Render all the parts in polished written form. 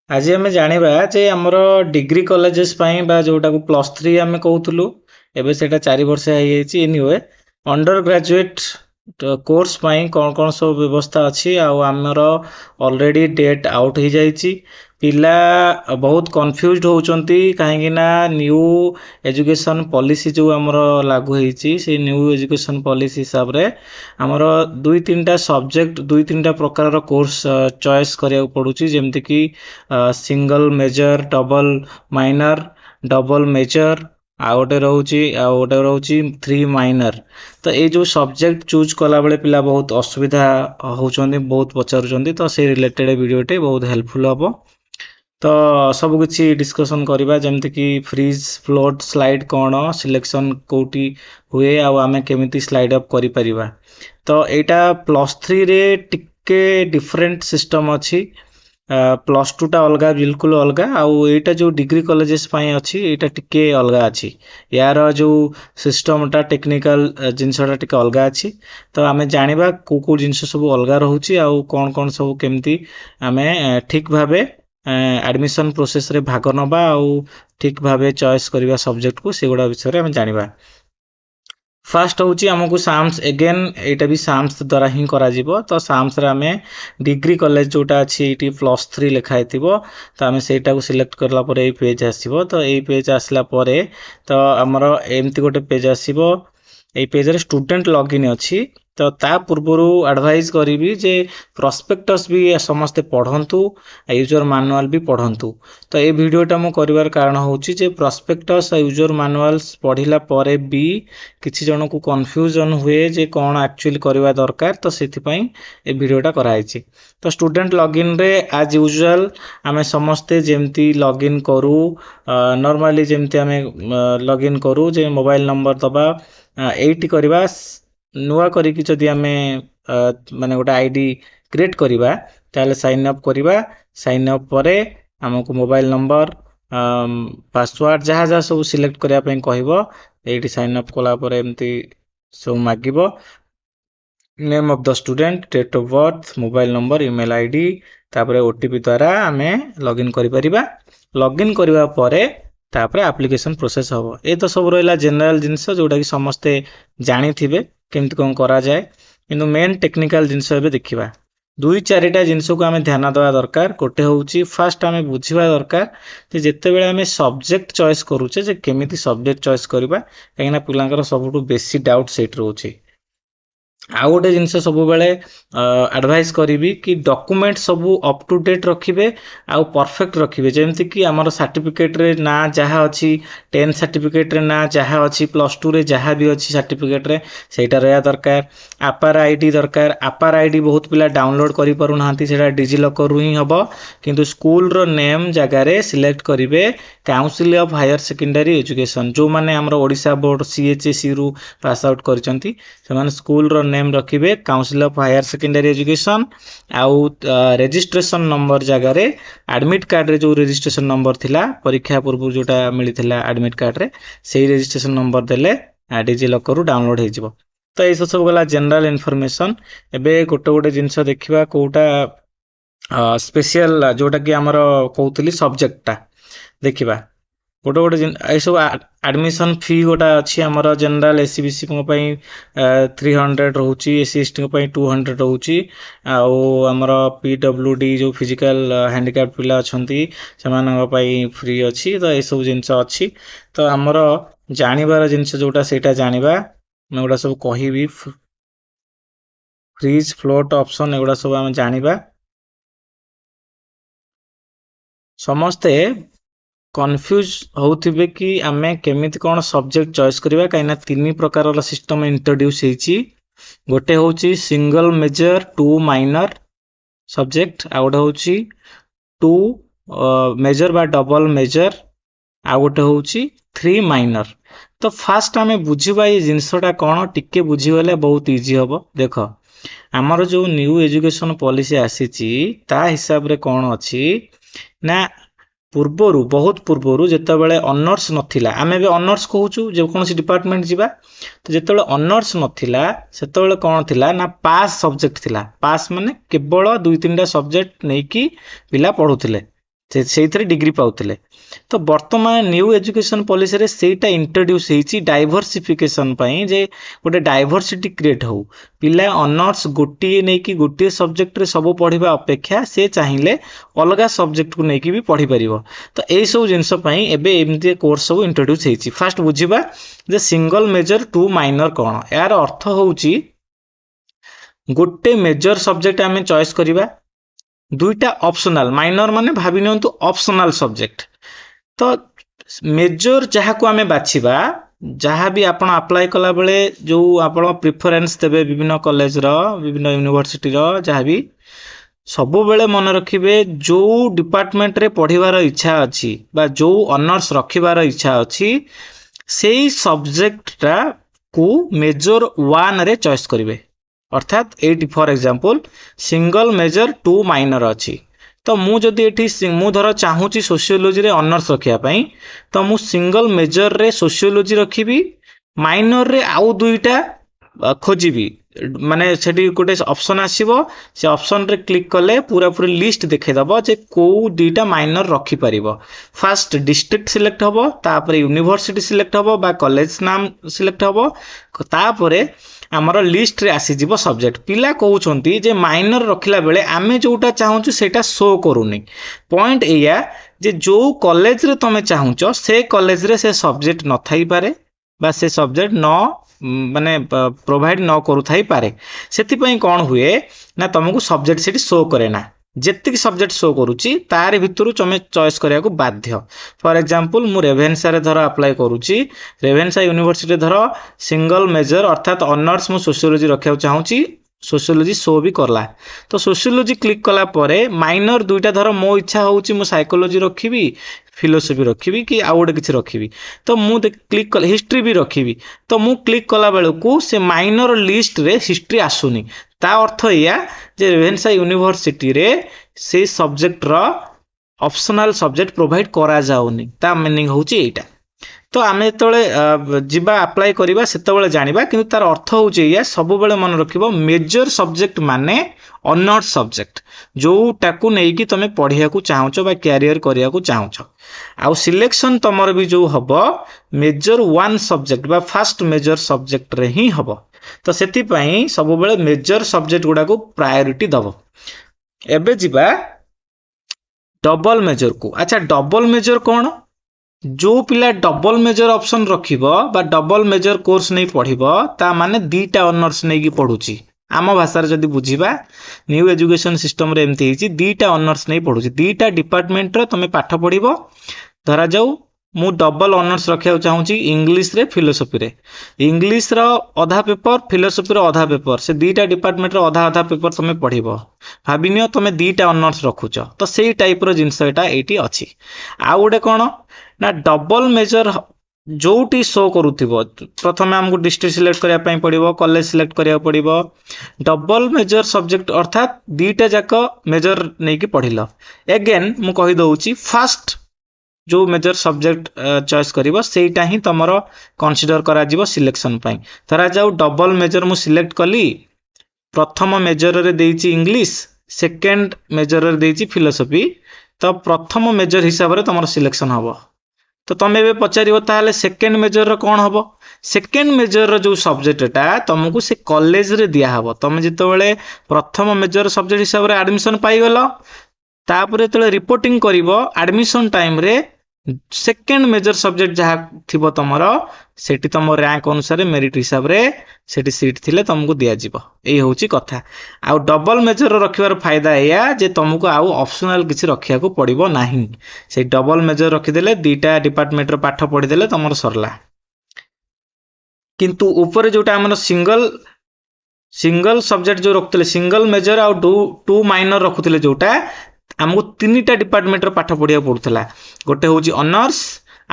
आज आम जाना जे आमर डिग्री कॉलेजेस बा जोटा को +3 आम कहूलु एवं से 4 वर्ष एनीवे अंडर ग्रेजुएट कोर्स कौन कौन सब व्यवस्था अच्छी आमर ऑलरेडी डेट आउट हो जाइए पिला बहुत कन्फ्यूज्ड होउचंती कहीं न्यू एजुकेशन पॉलिसी जो आमर लागू होती से न्यू एजुकेशन पॉलिसी हिसाब रे आमर दुई तीन टा सब्जेक्ट दुई तीन टा प्रकार कोर्स चॉइस करिया पड़ुची जेमती कि single major double minor double major गोटे रोचे 3 माइनर तो ये जो सब्जेक्ट चूज कला बेले पिला बहुत असुविधा होउचंदी बहुत पचारुचंदी तो से रिलेटेड वीडियोटे बहुत हेल्पफुल हम तो सब किसी डिस्कशन करवा जमती कि फ्रीज फ्लोट स्लाइड कौन सिलेक्शन कोटी हुए आमे केमिति स्लाइड अप करि परिबा तो यहाँ +3 रे टिके डिफरेंट सिस्टम अच्छी +2 टा अलग बिल्कुल अलग आईटा जो डिग्री कॉलेजेस अच्छी यहाँ टिके अलग अच्छी यार जो सिस्टम टा टेक्निकल जिनसा टिके अलग अच्छी तो आम जाना कौ जिनस सब अलग रोचे कौन कौन सब केमती आम ठीक भावे एडमिशन प्रोसेस रे भाग नबा ठीक भावे चॉइस करवा सब्जेक्ट को सेगुड़ा विषय में जाना फास्ट हूँ आमको साम्स एगेन यहाँ भी साम्स द्वारा ही करा तो साम्स रे आमे डिग्री कॉलेज जोटा अच्छी ये +3 लिखाई तो आम से सिलेक्ट करला पेज आसो तो ये पेज आसला तो आमर एमती गोटे पेज आसो ये पेज रे स्टूडेंट लॉगिन अच्छी तो ता पूर्वर एडवाइज करी जे प्रॉस्पेक्टस भी समस्ते पढ़ंतु यूजर मैनुअल भी पढ़ंतु तो ये वीडियोटा मु करिवार कारण होची जे प्रॉस्पेक्टस यूजर मैनुअल्स पढ़िला परे भी किछि जन को कंफ्यूजन हुए जे कौन एक्चुअली करवा दरकार तो सेति पई ए वीडियोटा कराइछि तो स्टूडेंट लॉगिन रे एज यूजुअल आमे समस्ते जेमती लॉगिन करू नॉर्मली जेमती आमे लॉगिन करू जे मोबाइल नंबर दबा एटी करवा नुआ करी जदि आमे माने गोटे आईडी क्रिएट करवा ताले साइन अप करवा साइन अप परे हमको मोबाइल नंबर पासवर्ड जहाँ जहाँ सब सिलेक्ट करने पे कहबो एटी साइन अप कला परे एमती सब मागिबो name of the student date of birth mobile number email ID तापरे ओटीपी द्वारा आमे लॉगिन करि परिबा लॉगिन करबा परे तापरे एप्लिकेशन प्रोसेस हम ये तो सब रहा जनरल जिनस जोटा कि समस्ते जानी थे केमती कौन करा जाए किंतु मेन टेक्निकल जिनस देखा दुई चारिटा जिनस को आम ध्यान देवा दरकार गोटे हूँ फास्ट आम बुझा दरकार जिते बड़े आम सब्जेक्ट चॉइस करुचे केमिति सब्जेक्ट चॉइस करवा कहीं पिलांकर सबुठ बेसी डाउट सेट रोचे आउ गोटे जिनस सब बेले एडवाइस करी कि डॉक्यूमेंट सब अप टू डेट रखिए आउ परफेक्ट रखिए जमती कि आमर सर्टिफिकेट रे ना जहाँ अच्छी 10 सर्टिफिकेट रे ना जहाँ अच्छी +2 रे जहाँ भी अच्छी सर्टिफिकेट रे सेटा रहा दरकार आपार आईडी दरकार आपार आईडी बहुत पिला डाउनलोड करि पारु नांती सेटा डिजिलॉकर रु ही हबो किंतु स्कूल रो नेम जगह रे सिलेक्ट करिवे council of higher secondary education जो माने हमर ओडिसा बोर्ड सीएचएससी रु पास आउट करचंती से माने स्कूल रो नेम रखिए council of higher secondary education आउ रजिस्ट्रेशन नंबर जगह रे एडमिट कार्ड रे जो रजिस्ट्रेशन नंबर थिला परीक्षा पूर्व जोटा मिलिथिला एडमिट कार्ड रे सेही रजिस्ट्रेशन नंबर देले डिजिलॉकर रु डाउनलोड हे जिवो तो ये सब गला जनरल इनफॉरमेशन एबे गोटे गोटे जिंस देखिबा कोटा स्पेशल जोटा कि हमर कहउतली सब्जेक्ट टा देखिबा गोटे गोटे सब एडमिशन फी गोटा अच्छी आमर जनरल एससी बीसी 300 रोची एससी एसटी 200 रोची आमर पीडब्ल्यूडी जो फिजिकल हैंडिकैप पिला अच्छी से फ्री अच्छी तो ये सब जिनस अच्छी तो आमर जानिबार जिनस जोटा सेटा जानिबा मैं गोटा सब कहिबी फ्रीज फ्लोट ऑप्शन एगुड़ा सब आम जानिबा समस्ते कन्फ्यूज होउथिबे कि आमे केमिति कोन सब्जेक्ट चॉइस करबा काइना 3 प्रकार रा सिस्टम इंट्रोड्यूस हेची गोटे होची सिंगल मेजर 2 माइनर सब्जेक्ट आ गोटे होची 2 मेजर बा डबल मेजर आ गोटे होची 3 माइनर तो फास्ट आमे बुझिबा ये जिंसटा कोन टिके बुझी गले बहुत इजी हबो देखो हमर जो न्यू एजुकेशन पॉलिसी आसीची ता हिसाब रे कोन अछि ना पूर्वरु बहुत पूर्वरु जेतेबेले ऑनर्स नथिला आमे बे ऑनर्स कहूचु जे कोनसी डिपार्टमेंट जिबा तो जेतेबेले ऑनर्स नथिला सेतेबेले कोन थिला ना पास सब्जेक्ट थिला पास माने केवल 2-3टा सब्जेक्ट नेकी पिला पढुथिले ସେଇଥିରେ डिग्री पाउथिले तो वर्तमान न्यू एजुकेशन पॉलिसी रे सेटा इंट्रोड्यूस हेची डाइवर्सिफिकेशन पई जे गोटे डाइवर्सिटी क्रिएट हो पिला ऑनर्स गोटी नै कि गोटी सब्जेक्ट रे सब पढिबा अपेक्षा से चाहिए अलगा सब्जेक्ट को नै कि भी पढि परिबो तो एई सब जिंस पई एबे एमती कोर्स सब इंट्रोड्यूस हेची फर्स्ट बुझिबा जे सिंगल मेजर टू माइनर कोन यार अर्थ होउची गोटे मेजर सब्जेक्ट आमे चॉइस करिबा दुईटा ऑप्शनल माइनर माने भाबी नियंतु ऑप्शनल सब्जेक्ट तो मेजर जहाँ को आमे बाछिबा जहाँ भी आपण अप्लाई कला बेले जो आपण प्रिफरेंस देबे विभिन्न कॉलेज रो विभिन्न यूनिवर्सिटी रो जहाँ भी सब बेले मन रखिबे जो डिपार्टमेंट रे पढिबार इच्छा अछि बा जो ऑनर्स रखिबार इच्छा अछि सेही सब्जेक्ट रा को मेजर 1 रे चॉइस करिवे अर्थात एटी for example single major two minor अच्छी तो मु जदि एठी मु धर चाहूची सोशियोलॉजी रे ऑनर्स रखिया पई तो मु सिंगल मेजर रे सोशियोलॉजी रखिबी माइनर रे आउ दुईटा खोजिबी माने सेठी गोटे ऑप्शन आसीबो से ऑप्शन रे क्लिक कले पूरा पूरी लिस्ट देखे दबो जे को दुईटा माइनर रखि परिबो फर्स्ट डिस्ट्रिक्ट सिलेक्ट हबो तापरे यूनिवर्सिटी सिलेक्ट हबो बा कॉलेज नाम सिलेक्ट हबो तापरे आमर लिस्ट रे आसी जीवो सब्जेक्ट पिला कहउछंती जे माइनर रखिला बेले आमे जोटा चाहूछु सेटा शो करूनी पॉइंट एया जे जो कॉलेज रे तमे चाहूचो से कॉलेज रे से सब्जेक्ट न थाई पारे बा से सब्जेक्ट न माने प्रोवाइड न करू थाई पारे सेति पई कोन हुए ना तुमको सब्जेक्ट सेठी शो करे ना जेतिक सब्जेक्ट शो करूची तार भितरु तमे चॉइस करिया को बाध्य फॉर एग्जांपल मु रेभेन्सा रे धर अप्लाई करूची रेभेन्सा यूनिवर्सिटी रे धर सिंगल मेजर अर्थात ऑनर्स मु सोशियोलॉजी रखिया चाहूची सोशियोलॉजी शो भी करला तो सोशियोलॉजी क्लिक कला परे माइनर दुईटा धर मो इच्छा होउची मु साइकोलॉजी रखिबी फिलोसफी रखिबी कि आउ गोटे किछि रखिबी तो मु क्लिक कल हिस्ट्री भी रखिबी तो मु क्लिक कला बेलकू से माइनर लिस्ट रे हिस्ट्री आसुनी ता अर्थ या जे रेभेन्सा यूनिवर्सिटी रे से सब्जेक्ट रो ऑप्शनल सब्जेक्ट प्रोवाइड करा जाउनी ता मीनिंग होउची एटा तो आमे तळे जिबा अप्लाई करिबा सेतबेले जानिबा किंतु तार अर्थ होउची या सब बेले मन रखिबो मेजर सब्जेक्ट माने ऑनर्स सब्जेक्ट जोटा को नै कि तमे पढिया को चाहूचो बा कैरियर करिया को चाहूचो आउ सिलेक्शन तमर भी जो हबो मेजर 1 सब्जेक्ट बा फर्स्ट मेजर सब्जेक्ट रे ही हबो तो सेति पई सब बेले मेजर सब्जेक्ट गुडा को प्रायोरिटी दबो एबे जिबा डबल मेजर को अच्छा डबल मेजर कोन जो पिला डबल मेजर ऑप्शन रखिबो बा डबल मेजर कोर्स नै पढिबो ता माने दीटा ऑनर्स नै कि पढुची आम भाषा रे जदी बुझिबा न्यू एजुकेशन सिस्टम रे एमती हिची दीटा ऑनर्स नै पढुची दीटा डिपार्टमेंट रे तमे पाठ पढिबो धरा जाऊ मु डबल ऑनर्स रखिया चाहूची इंग्लिश रे फिलोसफी रे इंग्लिश रो आधा पेपर फिलोसफी रो आधा पेपर से दीटा डिपार्टमेंट रो आधा आधा पेपर तमे पढिबो भाबिनियो तमे दीटा ऑनर्स रखुचो तो सेही टाइप रो जिंस एटा एटी अछि आ गोटे कोन ना डबल मेजर जोटी शो करूथिबो प्रथमे हमको डिस्ट्रिक्ट सिलेक्ट करिया पई पड़िबो कॉलेज सिलेक्ट करिया पड़िबो डबल मेजर सब्जेक्ट अर्थात दीटा जाक मेजर नै कि पढिलो अगेन मु कहि दउची फर्स्ट जो मेजर सब्जेक्ट चॉइस करिवो सेटा ही तमरो कंसीडर करा जिवो सिलेक्शन पई धरा जाऊ डबल मेजर मु सिलेक्ट कली प्रथम मेजर रे देइची इंग्लिश सेकंड मेजर रे देइची फिलोसफी तो प्रथम मेजर हिसाब रे तमरो सिलेक्शन हबो तो तमे बे पचारिबो ताले सेकंड मेजर रो कोन हबो सेकंड मेजर रो जो सब्जेक्टटा तुमको से कॉलेज रे दिया हबो तमे जितो बेले प्रथम मेजर सब्जेक्ट हिसाब रे एडमिशन पाई गलो तापरे तले रिपोर्टिंग करिवो एडमिशन टाइम रे सेकंड मेजर सब्जेक्ट जहा थिबो तमरो सेठी तम रैंक अनुसार मेरिट हिसाब रे सेठी सीट थिले तुमको दिया जिवो एई होउची कथा आ डबल मेजर रखिबार फायदा एया जे तुमको आउ ऑप्शनल किछि रखिया को पड़िबो नाही से डबल मेजर रखि देले दीटा डिपार्टमेंट रो पाठ पढि देले तमरो सरला किंतु ऊपर जोटा हमर सिंगल सब्जेक्ट जो रखतले सिंगल मेजर आ टू माइनर रखुतले जोटा हमको तीनटा डिपार्टमेंट रो पाठ पढिया पडुतला गोटे होची ऑनर्स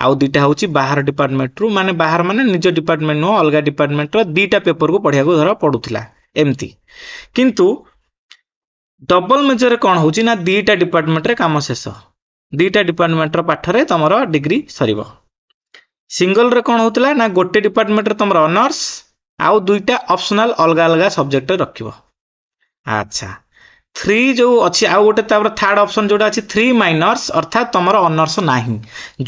आउ दीटा होची बाहर डिपार्टमेंट रू माने बाहर माने निज डिपार्टमेंट नो अलगा डिपार्टमेंट रो दीटा पेपर को पढिया को धर पडुतला एमती किंतु डबल मेजर कोन होची ना दीटा डिपार्टमेंट रे काम शेष दीटा डिपार्टमेंट रो पाठ रे तमरो डिग्री सरीबो सिंगल रे कोन होतला ना गोटे डिपार्टमेंट रे तमरो ऑनर्स आउ दुईटा ऑप्शनल अलगा अलगा सब्जेक्ट रखिबो अच्छा थ्री जो अच्छी आउ गोटे थर्ड ऑप्शन जोटा अच्छी थ्री माइनर्स अर्थात तुमर ऑनर्स नाही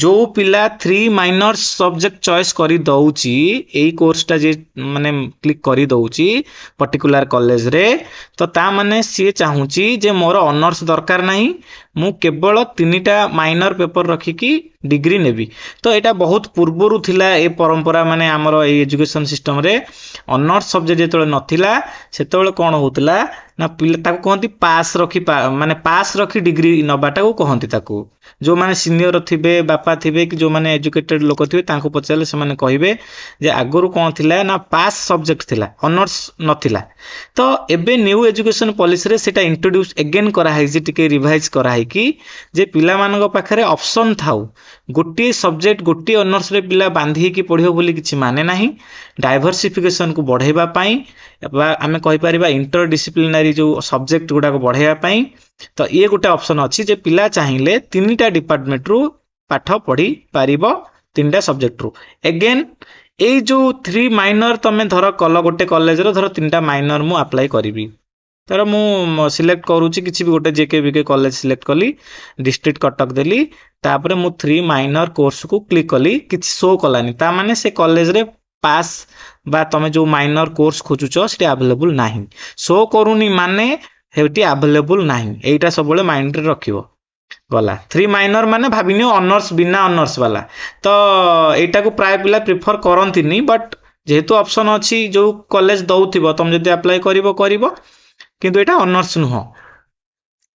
जो पिला थ्री माइनर्स सब्जेक्ट चॉइस करी दउची एई कोर्सटा जे माने क्लिक करी दउची पर्टिकुलर कॉलेज रे तो ता माने सी चाहूची जे मोर ऑनर्स दरकार नाही मु केवल तीनटा माइनर पेपर रखिकी डिग्री नेबी तो यहाँ बहुत पूर्वर थिला ए परंपरा माने आमर एजुकेशन सिस्टम रे ऑनर्स सब्जेक्ट जो नथिला सेतबेले कौन होतला ना पिला ताको कहंती पास रखी माने पास रखी डिग्री नबाटा को कहंती ताको जो माने सीनियर थिबे बापा थिबे कि जो माने एजुकेटेड लोक थिबे तांको पचारले से माने कहिबे जे आगरु कोन थिला ना पास सब्जेक्ट थिला ऑनर्स नथिला तो एबे न्यू एजुकेशन पॉलिसी रे सेटा इंट्रोड्यूस अगेन करा है जे टिके रिवाइज करा है कि जे पिला मानक पाखरे ऑप्शन थाउ गोटे सब्जेक्ट गोटे ऑनर्स रे पिला बांधी की पढियो बोली किछि माने नाही डाइवर्सिफिकेशन को बढ़ाइबा पाई आमे कहि परिबा इंटर डिसिप्लिनरी जो सब्जेक्ट गुडा को बढ़ाइबा पाई तो ये गोटे ऑप्शन अच्छी जे पिला चाहिए तीनटा डिपार्टमेंट रु पाठ पढ़ी पारिबो तीनटा सब्जेक्ट रु अगेन ए जो थ्री माइनर तमे धर कल गोटे कॉलेज रो धर तीनटा माइनर मु अप्लाई करिवि तर मु सिलेक्ट करूची किछि भी गोटे जेके बीके कॉलेज सिलेक्ट कली डिस्ट्रिक्ट कटक देली तापरे मु थ्री माइनर कोर्स को क्लिक कली किछि शो कलानी ता माने से कॉलेज रे पास बा तमे जो माइनर कोर्स खोजुचो सेटी अवेलेबल नाही शो करूनी माने हेटी अवेलेबल नाही एटा सबले माइंड रे रखिवो गला थ्री माइनर माने भाबिनियो ऑनर्स बिना ऑनर्स वाला तो एटा को प्राय पिला प्रिफर करंतिनी बट जेहेतु ऑप्शन अछि जो कॉलेज दउथिबो तुम जदी अप्लाई करिवो किंतु एटा ऑनर्स नुह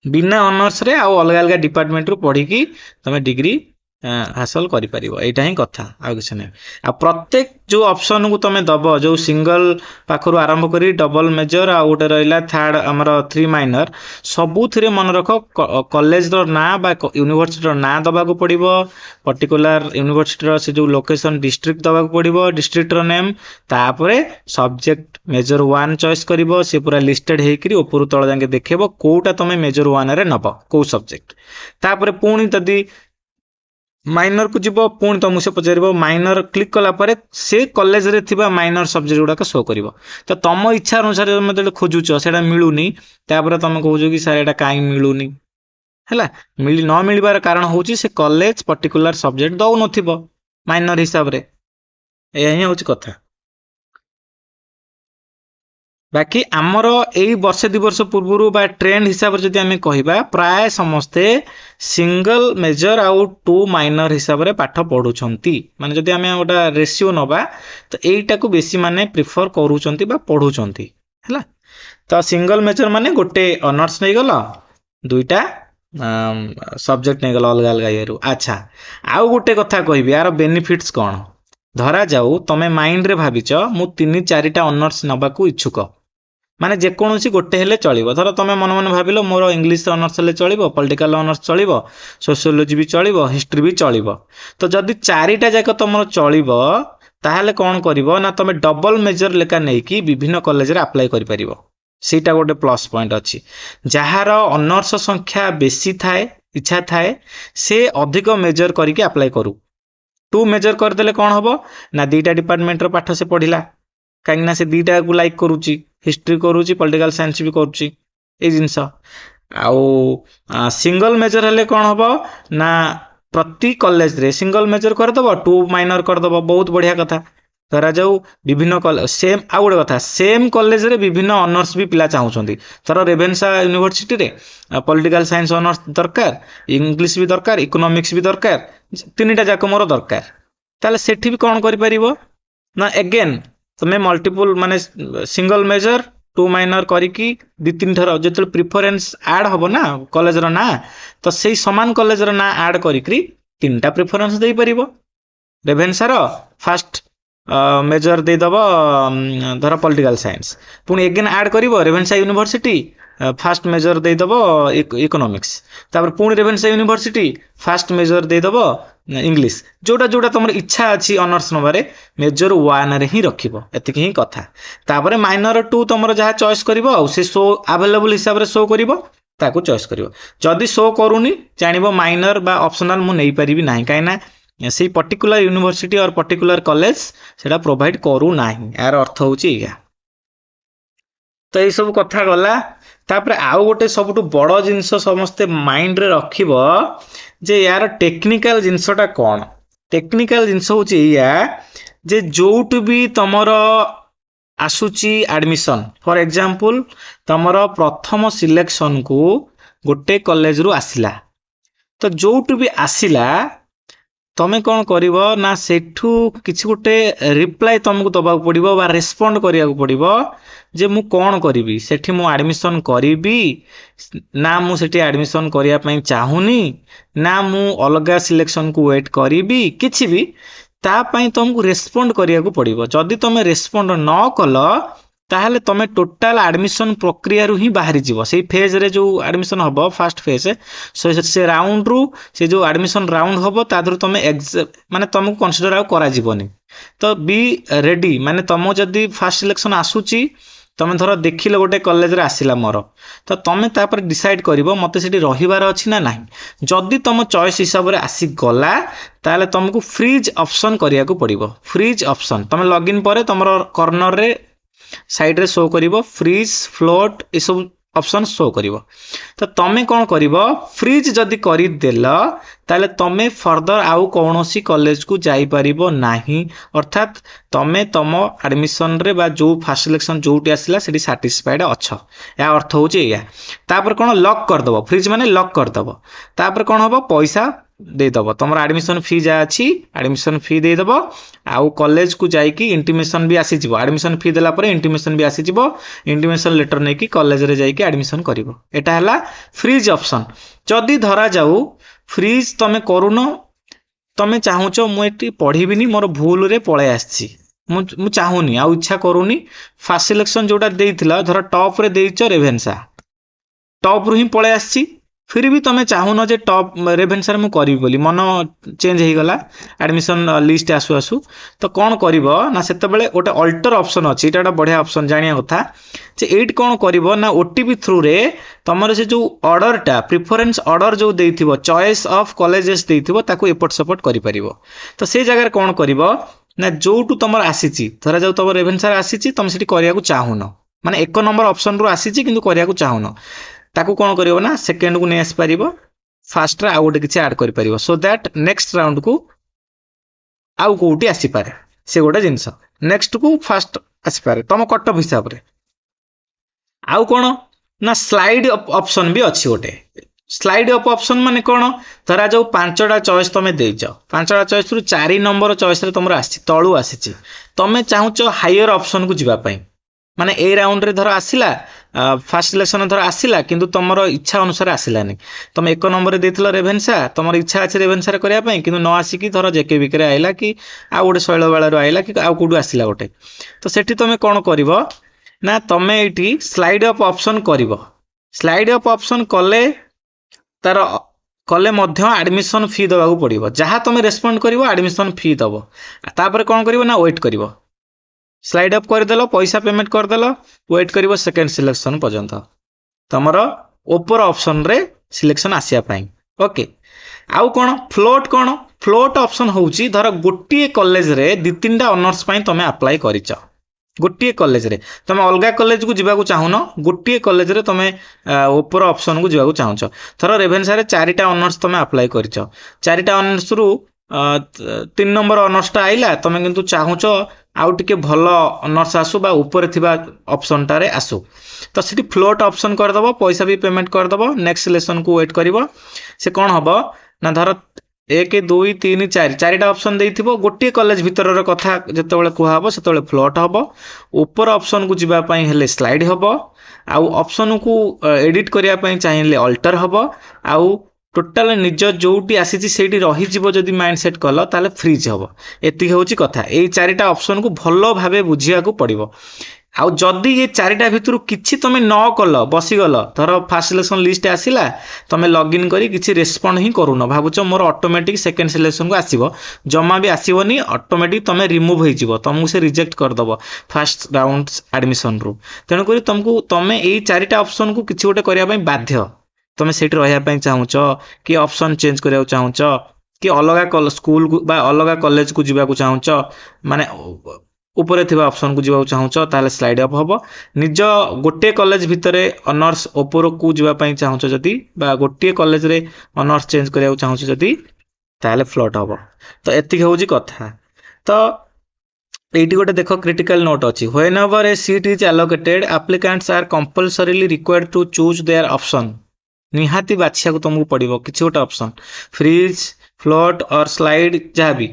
बिना ऑनर्स रे आ अलग अलग डिपार्टमेंट रु पढ़ी की तमे डिग्री हासिल करि परिबो एटा ही कथा आ किछ नै आ प्रत्येक जो ऑप्शन को तमे दबो जो सिंगल पाखरु आरंभ करी डबल मेजर आ उटे रहला थर्ड हमर थ्री माइनर सबु थिरे मन रखो कॉलेज रो ना बा यूनिवर्सिटी रो ना दबा को पड़िबो पर्टिकुलर यूनिवर्सिटी रो से जो लोकेशन डिस्ट्रिक्ट दबा को पड़िबो डिस्ट्रिक्ट रो नेम तापरे सब्जेक्ट मेजर 1 चॉइस करिवो से पूरा लिस्टेड हेकरी ऊपर तळ जाके देखिबो कोटा तमे मेजर 1 रे नबो को सब्जेक्ट तापरे पुणी तदी माइनर को जीव पुणी तुमको से पचार माइनर क्लिक कला परे से कॉलेज रे थिबा माइनर सब्जेक्ट गुडा शो करिवो तो तुम इच्छा अनुसार तुम खोजुच सेटा मिलूनी तापर तुम कहूँ कि सर एटा काई मिलूनी हैला मिली न मिलबार कारण होची से कॉलेज पर्टिकुलर सब्जेक्ट दउ नथिबो माइनर हिसाब रे एही होची कथा बाकी आमर एई वर्ष दि वर्ष पूर्व बा ट्रेंड हिसाब से जदि आमे कहिबा प्राय समस्ते सिंगल मेजर आउ टू माइनर हिसाब रे पाठ पढुछंती माने जदि आमे ओटा रेशियो नबा तो एईटा को बेसी माने प्रिफर करूछंती बा पढुछंती हैला तो सिंगल मेजर माने गोटे ऑनर्स नै गलो दुईटा सब्जेक्ट नै गलो अलग अलग येरु अच्छा आउ गोटे कथा कहिबी यार बेनिफिट्स कोन धरा जाऊ तमे माइंड रे भाबिच मु 3-4टा ऑनर्स नबा को इच्छुक माने जेकोसी गोटे हेले चलिबो धर तमे मन मन भाबिलो मोर इंग्लिश ऑनर्स हेले चलिबो पॉलिटिकल ऑनर्स चलिबो सोशियोलॉजी भी चलिबो हिस्ट्री भी चलिबो तो जदी 4टा जाक तमरो चलिबो ताहाले कोन करिवो ना तमे डबल मेजर लेका नै कि विभिन्न कॉलेज रे अप्लाई करि परिबो सेटा गोटे प्लस पॉइंट अछि जहार ऑनर्स संख्या बेसी थाए इच्छा थाए से अधिक मेजर करिके अप्लाई करू 2 मेजर कर देले कोन हबो ना दीटा डिपार्टमेंट रो पाठ से पढिला काहे ना से दीटा को लाइक करूची हिस्ट्री करूची पॉलिटिकल साइंस भी करूची ए जिंस आउ सिंगल मेजर हेले कोन हबो ना प्रति कॉलेज रे सिंगल मेजर कर दबो 2 माइनर कर दबो बहुत बढ़िया कथा धरा जाऊ विभिन्न सेम आ गोटे कथा सेम कॉलेज रे विभिन्न ऑनर्स भी पिला चाहूछंती तर रेवेन्सा यूनिवर्सिटी रे पॉलिटिकल साइंस ऑनर्स दरकार इंग्लिश भी दरकार इकोनॉमिक्स भी दरकार तीनटा जाक मोर दरकार ताले सेठी भी कोन करि परिबो ना अगेन तमे मल्टीपल माने सिंगल मेजर 2 माइनर करिकी 2-3 थर जेतल प्रेफरेंस ऐड हबो ना कॉलेज रो ना तो सेही समान कॉलेज रो ना ऐड करिकरी तीनटा प्रेफरेंस देई परिबो रेवेन्सा रो फर्स्ट मेजर दे दबो धर पॉलिटिकल साइंस पुणी अगेन ऐड करिवो रेवेन्सा यूनिवर्सिटी फर्स्ट मेजर दे दबो इकोनॉमिक्स तापर पुणी रेवेन्सा यूनिवर्सिटी फर्स्ट मेजर दे दबो इंग्लिश जोटा जोटा तुम इच्छा अच्छी ऑनर्स नबारे मेजर 1 रे ही रखिबो एतिक ही कथा तापर माइनर 2 तुम जहाँ चॉइस करिवो से शो अवेलेबल हिसाब रे शो करिवो ताको चॉइस करिवो जदी शो करूनी जानिबो माइनर बा ऑप्शनल मु नै परिबी नाही काइना से पर्टिकुलर यूनिवर्सिटी और पर्टिकुलर कॉलेज सेटा प्रोवाइड करू नाही यार अर्थ होची या तो ये सब कथा गला तापर आउ गोटे सबुठु बड़ जिनस समस्ते माइंड रे रखिबो जे यार टेक्निकल जिनसटा कौन टेक्निकल जिनस होची या जे जोटु भी तमर आसुची एडमिशन फॉर एग्जांपल तमर प्रथम सिलेक्शन को गोटे कॉलेज रु आसिला तो जोटु भी आसिला तमे कौन करिवो ना सेठू किछि गोटे रिप्लाई तुमको दबाक पड़िबो बा रेस्पोंड करिया पड़िबो जे मु कौन करिवि सेठी मु एडमिशन करिवि ना मु सेठी एडमिशन करिया पई चाहुनी ना मु अलगा सिलेक्शन को वेट करिवि किछि भी ता पई तुमको रेस्पोंड करिया पड़िबो जदि तमे रेस्पोंड न कल ताहले तमे टोटल एडमिशन प्रक्रिया रु ही बाहरी जीवो सेही फेज रे जो एडमिशन हबो फर्स्ट फेज से राउंड रु से जो एडमिशन राउंड हबो तादरु तमे माने तुमको कंसीडर आउ करा जीवोनी तो बी रेडी माने तुम जदि फर्स्ट सिलेक्शन आसुची तमे धर देखिले गोटे कॉलेज रे आसिला मोर तो तमे तापर डिसाइड करिवो मते सेठी रहिबार अछि ना नाही जदि तुम चॉइस हिसाब रे आसी गला ताले तुमको फ्रीज ऑप्शन करिया को पड़िबो फ्रीज ऑप्शन तमे लॉगिन परे तमरो कॉर्नर रे साइड रे शो करिवो फ्रीज फ्लोट ए सब ऑप्शन शो करिवो तो तमे कोन करिवो फ्रीज जदि करि देला ताले तमे फर्दर आउ कोनोसी कॉलेज को जाई परिबो नाही अर्थात तमे तम एडमिशन रे बा जो फर्स्ट सिलेक्शन जोटी आसिला सेठी सैटिस्फाइड अछ या अर्थ होची या तापर कोन लॉक कर दबो फ्रीज माने लॉक कर दबो तापर कोन होबो पैसा दे दबो तमर एडमिशन फी जा अछि एडमिशन फी दे दबो आउ कॉलेज को जाई की इंटीमेशन भी आसी जिवो एडमिशन फी देला परे इंटीमेशन भी आसी जिवो इंटीमेशन लेटर नै की कॉलेज रे जाई की एडमिशन करिवो एटा हला फ्रीज ऑप्शन जदी धरा जाऊ फ्रीज तमे करूनो तमे चाहुचो मु एटी पढिबिनी मोर भूल रे पळे आछि मु चाहुनी आ इच्छा करूनी फर्स्ट सिलेक्शन जोटा देइथिला धर टॉप रे देइचो रेभेन्सा टॉप रु ही पळे आछि फिर भी तमे चाहुनो जे टॉप रेभेन्सा मु करिवि बोली मन चेंज हे गला एडमिशन लिस्ट आसु आसु तो कोन करिवो ना सेते बेले ओटे अल्टर ऑप्शन अछि एटा बढ़िया ऑप्शन जानिया कथा जे एट कोन करिवो ना ओटीपी थ्रू रे तमर से जो ऑर्डर टा प्रेफरेंस ऑर्डर जो देइथिबो चॉइस ऑफ कॉलेजेस देइथिबो ताको एपोर्ट सपोर्ट करि परिबो तो से जगह रे कोन करिवो ना जोटू तमर आसीची धरा जाऊ तमर रेभेन्सा आसीची तम सेठी करिया को चाहुनो माने एक नंबर ऑप्शन रु आसीची किंतु करिया को चाहुनो ताको कोन करिवो ना सेकंड को नै आस परिबो फर्स्ट रा आ गोटे किछि ऐड करि परिबो सो दैट नेक्स्ट राउंड को आउ कोठी आसी पारे से गोटे जिंस नेक्स्ट को फर्स्ट आसी पारे तम कट ऑफ हिसाब रे आउ कोन ना स्लाइड ऑप्शन भी अछि गोटे स्लाइड अप ऑप्शन माने कोन धरा जाऊ पांचटा चॉइस तमे देइछ पांचटा चॉइस रु 4 नंबर चॉइस रे तमरो आसी तळु आसीची तमे चाहुचो हायर ऑप्शन को जिबा पई माने ए राउंड रे धर आसिला फर्स्ट सिलेक्शन धर आसिला किंतु तमर इच्छा अनुसार आसिलानी तुम एक नंबर देथिलो रेभेन्सा तमर इच्छा अछि रेभेन्सा रे करिया पई किंतु न आसी की धर जेकेबी करे आइला कि आ गोटे शैलबाला रो आइला कि आ कोडु आसिला गोटे तो सेठी तमे कोन करिवो ना तमे एठी स्लाइड अप ऑप्शन करिवो स्लाइड अप ऑप्शन कले तार कले मध्य एडमिशन फी दबाकू पड़िबो जहा तमे रेस्पोंड करिवो एडमिशन फी दबो तापर कोन करिवो ना वेट करिवो स्लाइड अप कर देलो पैसा पेमेंट कर देलो वेट करिवो सेकंड सिलेक्शन पर्यंत तमर ऊपर ऑप्शन रे सिलेक्शन आसिया पई ओके आउ कोन फ्लोट ऑप्शन होउची धर गोटिए कॉलेज रे दि तीनटा ऑनर्स पई तमे अप्लाई करिच गोटिए कॉलेज रे तमे अलगा कॉलेज को जिबा को चाहुनो गोटिए कॉलेज रे तमे ऊपर ऑप्शन को जिबा को चाहुचो धर रेभेन्सा रे चारिटा ऑनर्स तमे अप्लाई करिच चारिटा ऑनर्स रु 3 नंबर ऑनर्स टा आइला तमे किंतु चाहुचो आउ टिके भलो ऑनर्स आसु बा ऊपर थिबा ऑप्शन टारे आसु तो सिटी फ्लोट ऑप्शन कर दबो पैसा भी पेमेंट कर दबो नेक्स्ट सिलेक्शन को वेट करिवो से कोन हबो ना धर 1 2 3 4 चारिटा ऑप्शन देइथिबो गोटे कॉलेज भीतर रो कथा जते बेले कुहा हबो सेते बेले फ्लोट हबो ऊपर ऑप्शन को जिबा पई हेले स्लाइड हबो आउ ऑप्शन को एडिट करिया पई चाहिले अल्टर हबो आउ टोटाल निज जोटी आसीची सेठी रही जीवो जदी माइंड सेट कलो ताले फ्रीज हबो एति होउची कथा एई चारिटा ऑप्शन को भलो भाबे बुझिया को पड़िबो आउ जदी ये चारिटा भितरु किछि तमे न कलो बसी गलो धर फर्स्ट सिलेक्शन लिस्ट आसिला तमे लॉगिन करी किछि रेस्पोंड ही करूनो भाबुचो मोर ऑटोमेटिक सेकंड सिलेक्शन को आसीबो जमा भी आसीबोनी ऑटोमेटिक तमे रिमूव होई जीवो तमु से रिजेक्ट कर दबो फर्स्ट राउंड एडमिशन रु तेनु करी तुमको तमे एई चारिटा ऑप्शन को किछि गोटे करिया पई बाध्य तमे सेठी रहया पई चाहुचो कि ऑप्शन चेंज करिया चाहुचो कि अलगा स्कूल बा अलगा कॉलेज को जिबा को चाहुचो माने उपरे थिबा ऑप्शन को जीवा चाहूचो ताले स्लाइड अप हबो निज गोटे कॉलेज भितरे ऑनर्स ऊपर को जीवा पई चाहूचो जदी बा गोटे कॉलेज रे ऑनर्स चेंज करिया चाहूचो जदी ताले फ्लोट हबो तो एतिक होउची कथा तो एटी गोटे देखो क्रिटिकल नोट अछि whenever a seat is allocated applicants are compulsorily required to choose their option निहाती बाछिया को तुमको पड़िबो किछि गोटे option freeze float or slide jahabi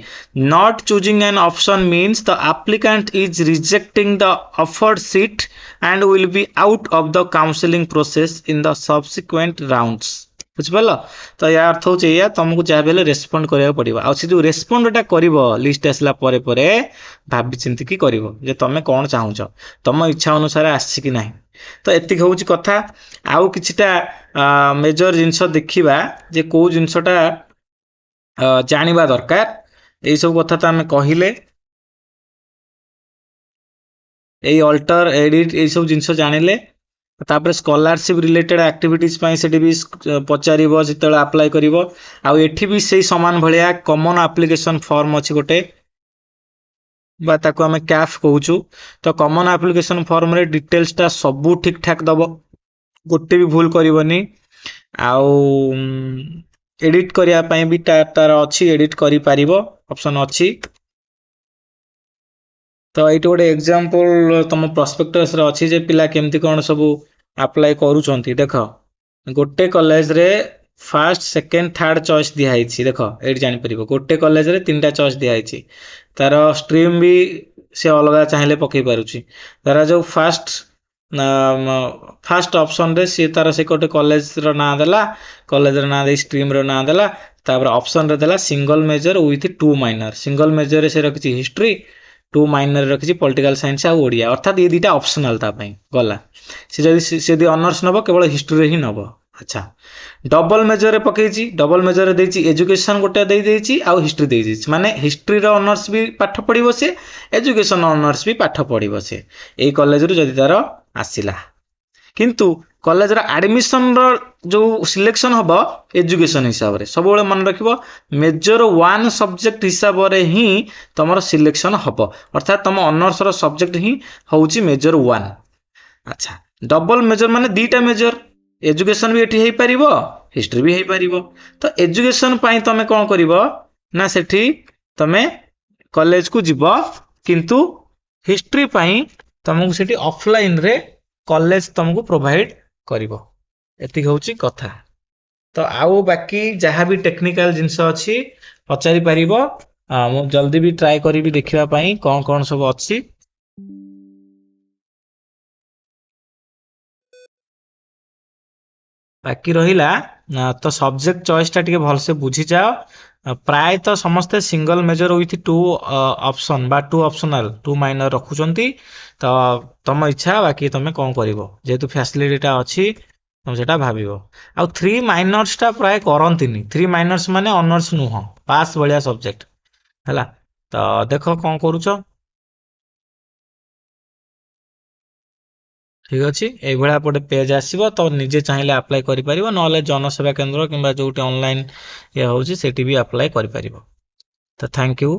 not choosing an option means the applicant is rejecting the offered seat and will be out of the counseling process in the subsequent rounds बुझिपाल तो या अर्थ होचे या तुमको जहा बेले रेस्पोंड करिया पड़िबो आ से जो रेस्पोंडटा करिवो लिस्ट आसला परे परे भाबी चिंती की करिवो जे तमे कोन चाहूचो तम इच्छा अनुसार आछि कि नाही तो एतिक होउची कथा आउ किछिटा मेजर जिंस देखिबा जे को जिंसटा जानिबा दरकार एई सब कथा त हमें कहिले एई अल्टर एडिट एई सब जिंस जानिले तापर स्कॉलरशिप रिलेटेड एक्टिविटीज पई सेठी भी पचारिबो जितले अप्लाई करिवो आ एठी भी सेही समान भलिया कॉमन एप्लीकेशन फॉर्म अछि गोटे बा ताको हमें कैफ कहूछु तो कॉमन एप्लीकेशन फॉर्म रे डिटेल्स ता सब ठीक ठाक दबो गोटे भी भूल करिवोनी आउ एडिट करिया पई भी तार अछि एडिट करि पारिबो ऑप्शन अछि तो एटी गोटे एग्जांपल तुम प्रोस्पेक्टस रे अछि जे पिला केमती कोन सब अप्लाई करूछंती देखो गोटे कॉलेज रे फर्स्ट सेकंड थर्ड चॉइस दिया हिची देखो एटी जानि परिबो गोटे कॉलेज रे तीनटा चॉइस दिया हिची तार स्ट्रीम भी से अलगा चाहिले पकई पारुची तार जो फर्स्ट ऑप्शन रे से तार से कोटे कॉलेज रो ना देला कॉलेज रो ना दे स्ट्रीम रो ना देला तापर ऑप्शन रे देला single major with two minor single major रे से रखिची हिस्ट्री टू माइनर रखिची पॉलिटिकल साइंस आ ओडिया अर्थात ये दीटा ऑप्शनल ता पई गला से जदी ऑनर्स नबो केवल हिस्ट्री रे ही नबो अच्छा डबल मेजर रे पकेची डबल मेजर रे देची एजुकेशन गोटे दे देची आ हिस्ट्री दे देची माने हिस्ट्री रो ऑनर्स भी पाठ पढिबो से एजुकेशन ऑनर्स भी पाठ पढिबो से एई कॉलेज रो जदी तारो आसिला किंतु कॉलेज रो एडमिशन रो जो सिलेक्शन हबो एजुकेशन हिसाब रे सब बेले मन रखिबो मेजर 1 सब्जेक्ट हिसाब रे ही तमरो सिलेक्शन हबो अर्थात तम ऑनर्स रो सब्जेक्ट ही होउची मेजर 1 अच्छा डबल मेजर माने दीटा मेजर एजुकेशन भी एठी हेई परिबो हिस्ट्री भी हेई परिबो तो एजुकेशन पई तमे कोन करिवो ना सेठी तमे कॉलेज को जिवो किंतु हिस्ट्री पई तमको सेठी ऑफलाइन रे कॉलेज तुमको प्रोवाइड करिवो एति होउची कथा तो आउ बाकी जहा भी टेक्निकल जिंस अछि पचारि परिबो मु जल्दी भी ट्राई करी भी देखिबा पई कोन कोन सब अछि बाकी रहिला तो सब्जेक्ट चॉइस टा टिके भल से बुझी जाओ प्राय तो समस्ते single major with two option बा टू ऑप्शनल टू माइनर रखुचंती तो तम इच्छा बाकी तमे कोन करिवो जेतु फैसिलिटीटा अछि तुम सेटा भाबिबो आ 3 माइनर्स टा प्राय करंतिनी 3 माइनर्स माने ऑनर्स नुह पास बलिया सब्जेक्ट हला तो देखो कोन करूचो ठीक अछि एई भला पटे पेज आसीबो तो निजे चाहिले अप्लाई करि परिबो नले जनसेवा केंद्र किबा जोटे ऑनलाइन या होउची सेठी भी अप्लाई करि परिबो तो थैंक यू